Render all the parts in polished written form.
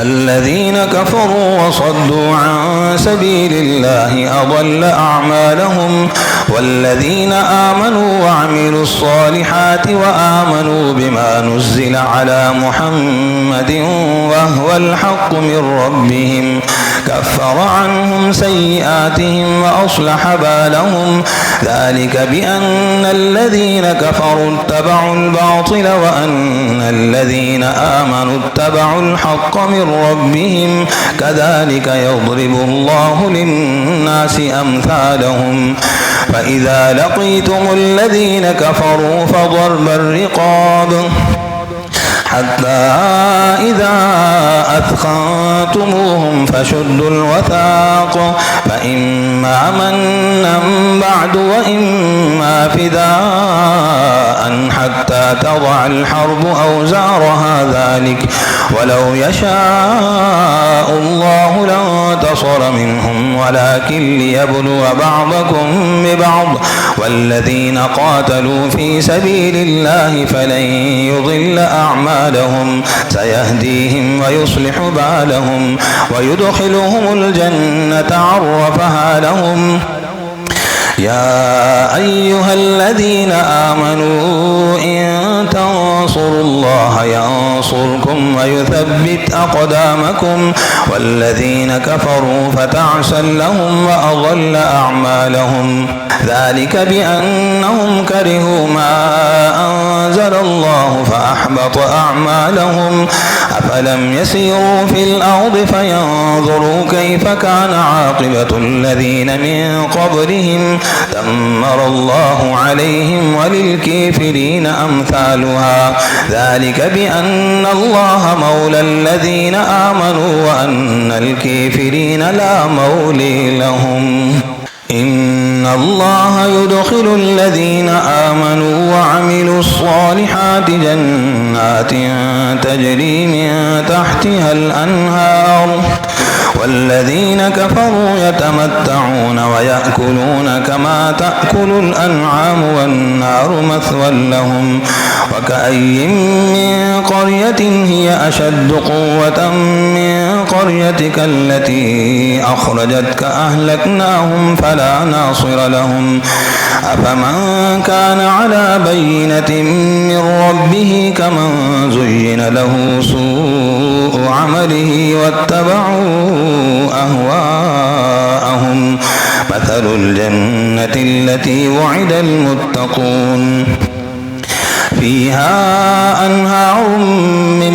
الذين كفروا وصدوا عن سبيل الله أضل أعمالهم. والذين آمنوا وعملوا الصالحات وآمنوا بما نزل على محمد وهو الحق من ربهم كفر عنهم سيئاتهم وأصلح بالهم. ذلك بأن الذين كفروا اتبعوا الباطل وأن الذين آمنوا اتبعوا الحق من ربهم كذلك يضرب الله للناس أمثالهم. فإذا لقيتم الذين كفروا فضرب الرقاب حتى إذا أثخنتموهم فشدوا الوثاق فإما منا بعد وإما فداء حتى تضع الحرب أوزارها ذلك ولو يشاء الله لانتصر منهم ولكن ليبلو بعضكم ببعض. والذين قاتلوا في سبيل الله فلن يضل أعمالهم سيهديهم ويصلح بالهم ويدخلهم الجنة عرفها لهم. يا أيها الذين آمنوا إن تنصروا الله ينصركم ويثبت أقدامكم. والذين كفروا فتعسا لهم وأضل أعمالهم. ذلك بأنهم كرهوا ما أنزل الله فأحبط أعمالهم. أفلم يسيروا في الأرض فينظروا كيف كان عاقبة الذين من قبلهم دمر الله عليهم وللكافرين أمثالها. ذلك بأن الله مولى الذين آمنوا وأن الكافرين لا مولي لهم. إن الله يدخل الذين آمنوا وعملوا الصالحات جنات تجري من تحتها الأنهار. والذين كفروا يتمتعون ويأكلون كما تأكل الأنعام والنار مثوى لهم. وكأي من قرية هي أشد قوة من قريتك التي أخرجتك أهلكناهم فلا ناصر لهم. أفمن كان على بينة من ربه كمن زين له سوء عمله واتبعوا أهواءهم. مثل الجنة التي وعد المتقون فيها أنهار من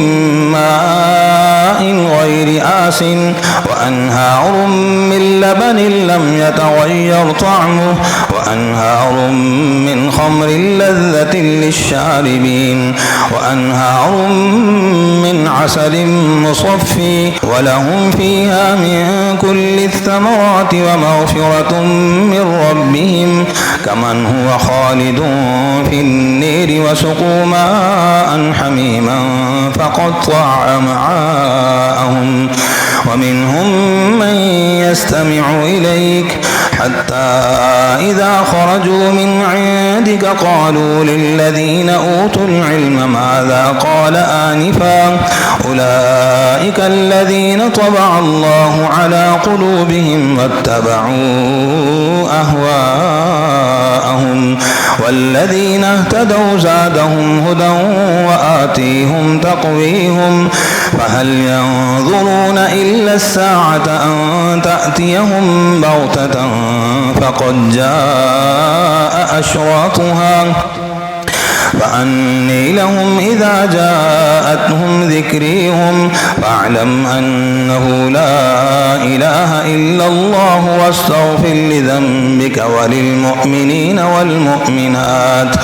ماء غير آس وأنهار من لبن لم يتغير طعمه وأنهار من خمر لذة للشاربين وأنهار من عسل مصفي ولهم فيها من كل الثمرات ومغفرة من ربهم كمن هو خالد في النير وسقوا ماء حميما فقطع أمعاءهم. ومنهم من يستمع إليك حتى إذا خرجوا من عندك قالوا للذين أوتوا العلم ماذا قال آنفا أولئك الذين طبع الله على قلوبهم واتبعوا أهواءهم. والذين اهتدوا زادهم هدى وآتيهم تقويهم. فهل ينظرون إلا الساعة أن تأتيهم بغتة فقد جاء أشراطها فأني لهم إذا جاءتهم ذكريهم فاعلم أنه لا إله إلا الله واستغفر لذنبك وللمؤمنين والمؤمنات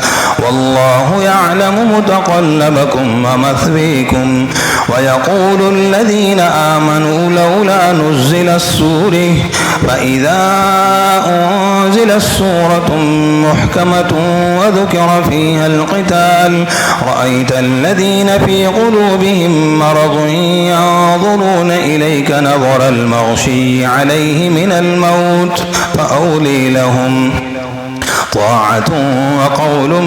والله يعلم متقلبكم ومثويكم. ويقول الذين آمنوا لولا نزل السورة فإذا أنزلت سورة محكمة وذكر فيها القتال رأيت الذين في قلوبهم مرض ينظرون إليك نظر المغشي عليه من الموت فأولي لهم طاعة وقول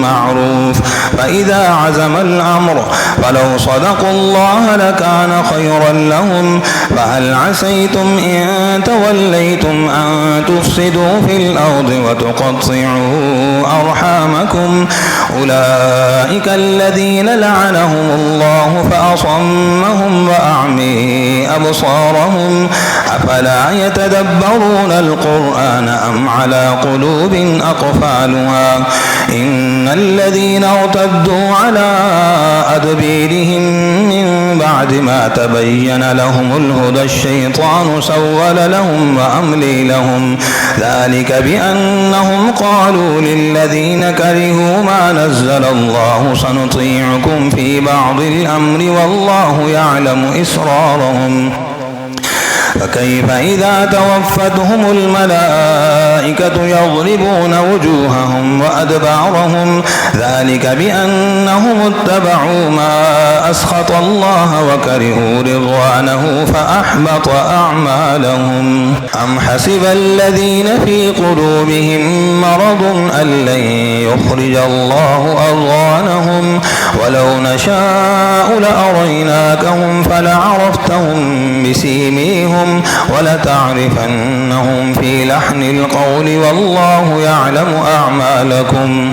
معروف. فإذا عزم الأمر فلو صدقوا الله لكان خيرا لهم. فهل عسيتم إن توليتم أن تفسدوا في الأرض وتقطعوا أرحامكم؟ أولئك الذين لعنهم الله فأصمهم وأعمي أبصارهم. أفلا يتدبرون القرآن أم على قلوب أقفالها؟ إن الذين ارتدوا على أدبيرهم من بعد ما تبين لهم الهدى الشيطان سول لهم وأملي لهم. ذلك بأنهم قالوا للذين كرهوا ما نزل الله سنطيعكم في بعض الأمر والله يعلم إسرارهم. فكيف إذا توفتهم الملائكة يضربون وجوههم وأدبارهم؟ ذلك بأنهم اتبعوا ما أسخط الله وكرهوا رضوانه فأحبط أعمالهم. أم حسب الذين في قلوبهم مرض أن لن يخرج الله أضغانهم؟ ولو نشاء لأريناكهم فلعرفتهم بسيميهم ولتعرفنهم في لحن القول والله يعلم أعمالكم.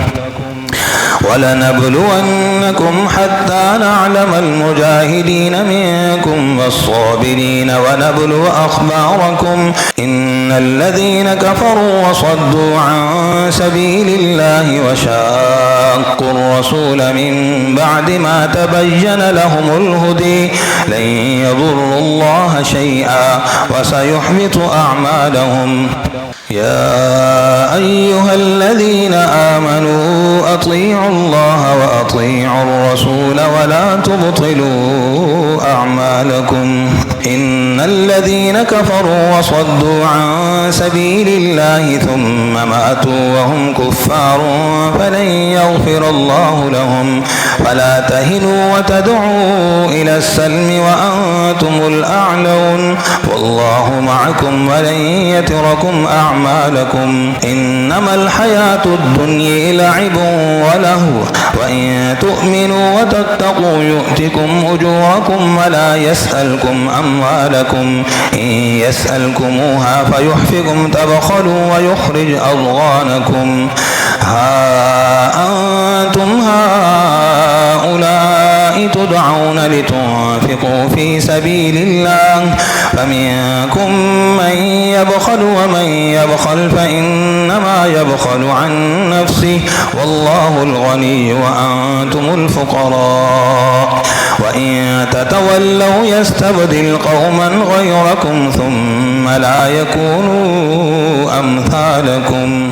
ولنبلونكم حتى نعلم المجاهدين منكم والصابرين ونبلو أخباركم. إن الذين كفروا وصدوا عن سبيل الله وشاقوا الرسول من بعد ما تبين لهم الهدي لن يضروا الله شيئا وسيحبط أعمالهم. يا أيها الذين آمنوا أطيعوا الله وأطيعوا الرسول ولا تبطلوا أعمالكم. إن الذين كفروا وصدوا عن سبيل الله ثم ماتوا وهم كفار فلن يغفر الله لهم. فلا تهنوا وتدعوا إلى السلم وأنتم الأعلون والله معكم ولن يتركم أعمالكم. إنما الحياة الدنيا لعب ولهو وإن تؤمنوا وتتقوا يؤتكم أجوركم ولا يسألكم أموالكم. إن يسألكموها فيحفكم تبخلوا ويخرج أضغانكم. ها أنتم هؤلاء تدعون لتنفقوا في سبيل الله فمنكم من يبخل ومن يبخل فإنما يبخل عن نفسه والله الغني وأنتم الفقراء. وإن تتولوا يستبدل قوما غيركم ثم لا يكونوا أمثالكم.